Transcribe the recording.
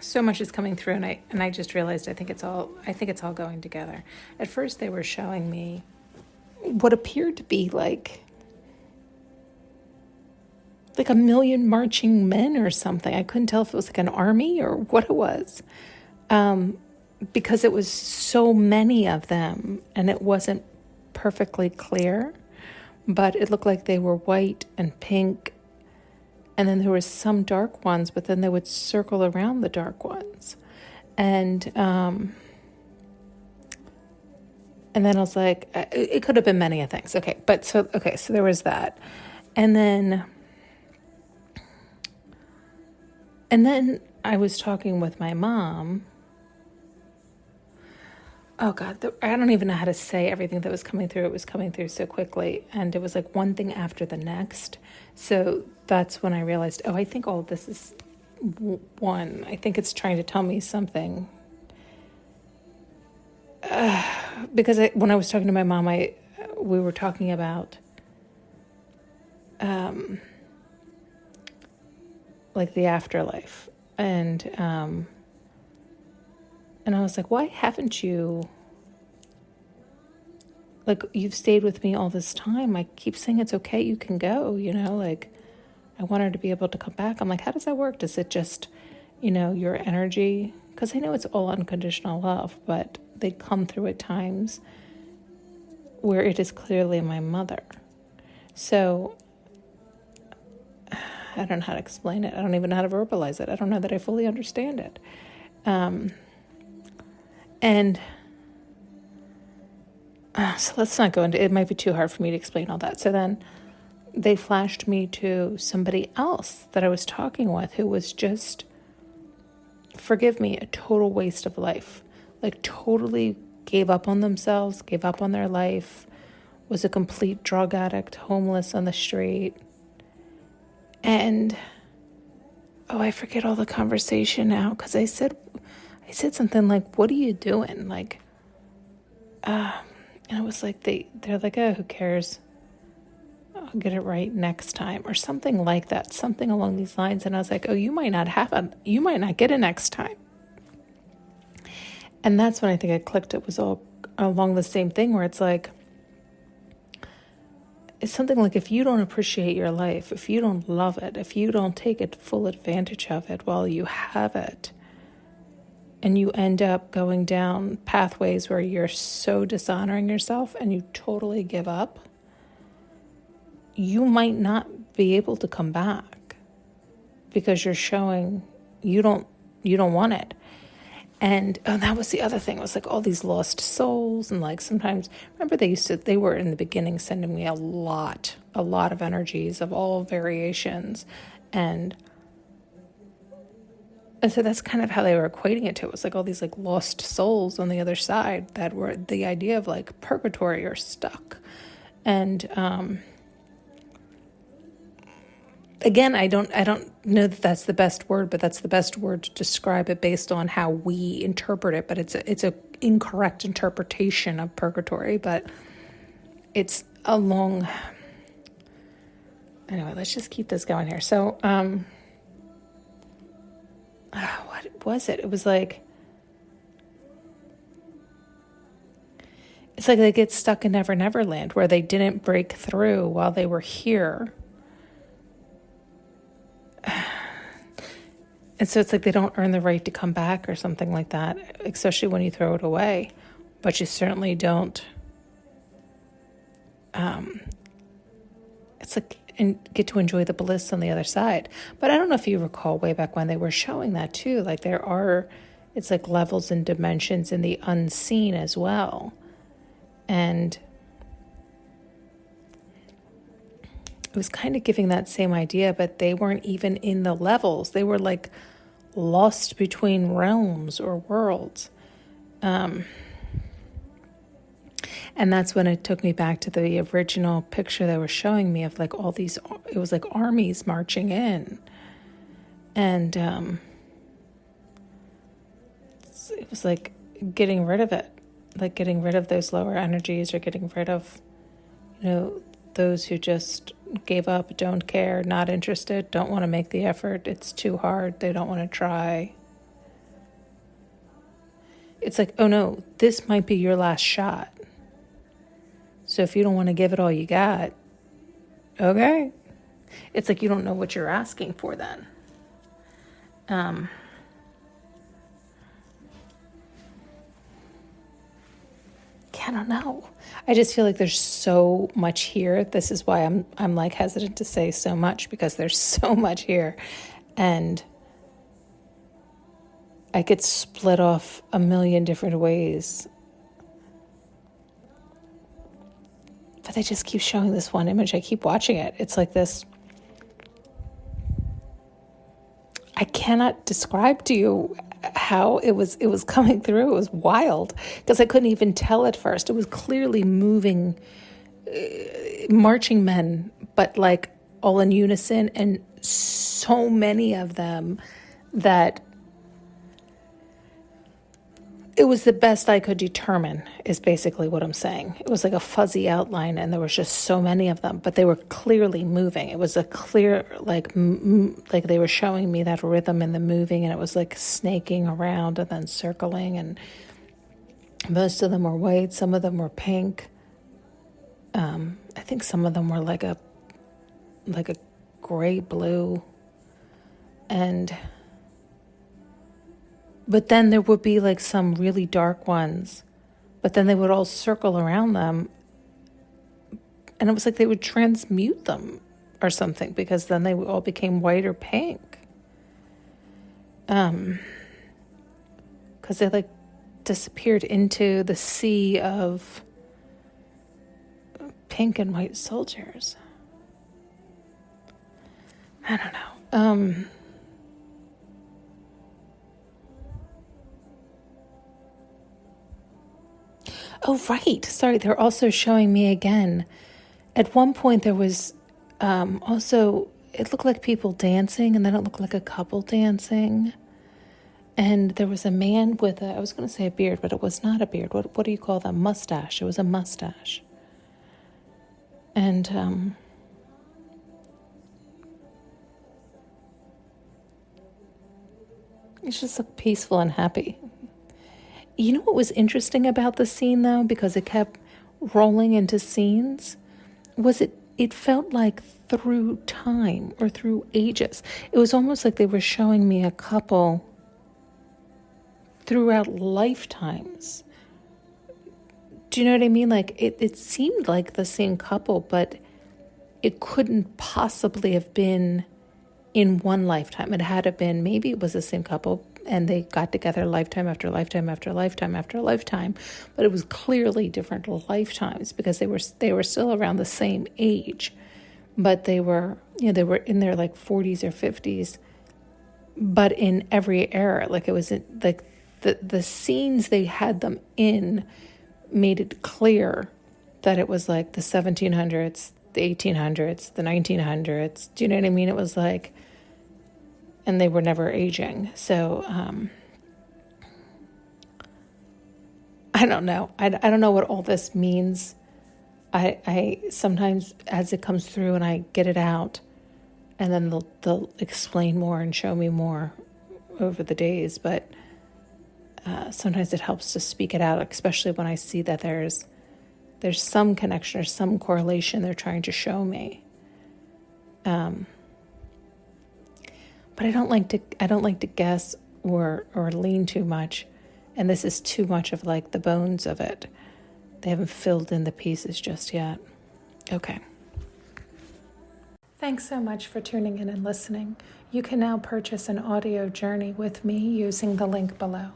so much is coming through, and I just realized I think it's all going together. At first, they were showing me what appeared to be like a million marching men or something. I couldn't tell if it was like an army or what it was, because it was so many of them, and it wasn't perfectly clear, but it looked like they were white and pink. And then there was some dark ones, but then they would circle around the dark ones. And then I was like, it could have been many things. So there was that. And then I was talking with my mom. Oh God, I don't even know how to say everything that was coming through. It was coming through so quickly, and it was like one thing after the next. So that's when I realized, I think all of this is one. I think it's trying to tell me something. Because when I was talking to my mom, we were talking about like the afterlife, and I was like, why haven't you, like, you've stayed with me all this time. I keep saying it's okay, you can go, like, I want her to be able to come back. I'm like, how does that work? Does it just, your energy? Because I know it's all unconditional love, but they come through at times where it is clearly my mother. So I don't know how to explain it. I don't even know how to verbalize it. I don't know that I fully understand it. So let's not go into it. It might be too hard for me to explain all that. So then they flashed me to somebody else that I was talking with who was just, forgive me, a total waste of life. Like, totally gave up on themselves, gave up on their life, was a complete drug addict, homeless on the street. And, I forget all the conversation now, because I said something like, what are you doing? Like, and it was like, they're like, oh, who cares? I'll get it right next time, or something like that, something along these lines. And I was like, oh, you might not get it next time. And that's when I think it clicked. It was all along the same thing, where it's like, it's something like, if you don't appreciate your life, if you don't love it, if you don't take full advantage of it while you have it, and you end up going down pathways where you're so dishonoring yourself and you totally give up, you might not be able to come back, because you're showing you don't want it. And that was the other thing. It was like all these lost souls, and like sometimes, remember they were in the beginning sending me a lot of energies of all variations, and so that's kind of how they were equating it to. It was like all these like lost souls on the other side that were the idea of like purgatory or stuck. And again, I don't know that that's the best word, but that's the best word to describe it based on how we interpret it. But it's a incorrect interpretation of purgatory, but it's a long. Anyway, let's just keep this going here. So, what was it? It was like, it's like they get stuck in Never Never Land, where they didn't break through while they were here. And so it's like they don't earn the right to come back or something like that, especially when you throw it away. But you certainly don't, it's like, and get to enjoy the bliss on the other side. But I don't know if you recall way back when they were showing that too. Like it's like levels and dimensions in the unseen as well. And it was kind of giving that same idea, but they weren't even in the levels. They were like lost between realms or worlds. And that's when it took me back to the original picture they were showing me of like all these, it was like armies marching in. And it was like getting rid of it, like getting rid of those lower energies, or getting rid of, those who just gave up, don't care, not interested, don't want to make the effort. It's too hard. They don't want to try. It's like, oh no, this might be your last shot. So if you don't want to give it all you got, okay. It's like you don't know what you're asking for then. I don't know. I just feel like there's so much here. This is why I'm like hesitant to say so much, because there's so much here. And I could split off a million different ways. But they just keep showing this one image. I keep watching it. It's like this. I cannot describe to you how it was coming through. It was wild because I couldn't even tell at first. It was clearly moving, marching men, but like all in unison, and so many of them that it was the best I could determine, is basically what I'm saying. It was like a fuzzy outline, and there was just so many of them, but they were clearly moving. It was a clear, like they were showing me that rhythm in the moving, and it was like snaking around and then circling, and most of them were white, some of them were pink. I think some of them were like a gray blue, but then there would be like some really dark ones, but then they would all circle around them. And it was like they would transmute them or something, because then they all became white or pink. Because they like disappeared into the sea of pink and white soldiers. I don't know. Oh, right. Sorry, they're also showing me again. At one point, there was also, it looked like people dancing, and then it looked like a couple dancing. And there was a man with I was going to say a beard, but it was not a beard. What do you call that? Mustache. It was a mustache. And it just looked peaceful and happy. You know what was interesting about the scene, though, because it kept rolling into scenes, was it felt like through time or through ages. It was almost like they were showing me a couple throughout lifetimes. Do you know what I mean? Like it seemed like the same couple, but it couldn't possibly have been in one lifetime. It had to have been, maybe it was the same couple, and they got together lifetime after lifetime after lifetime after lifetime, but it was clearly different lifetimes, because they were still around the same age, but they were in their like 40s or 50s, but in every era. Like it was like the scenes they had them in made it clear that it was like the 1700s, the 1800s, the 1900s. Do you know what I mean? It was like, and they were never aging. So I don't know. I don't know what all this means. I sometimes, as it comes through and I get it out, and then they'll explain more and show me more over the days. But sometimes it helps to speak it out, especially when I see that there's some connection or some correlation they're trying to show me. But I don't like to guess or lean too much, and this is too much of like the bones of it. They haven't filled in the pieces just yet. Okay. Thanks so much for tuning in and listening. You can now purchase an audio journey with me using the link below.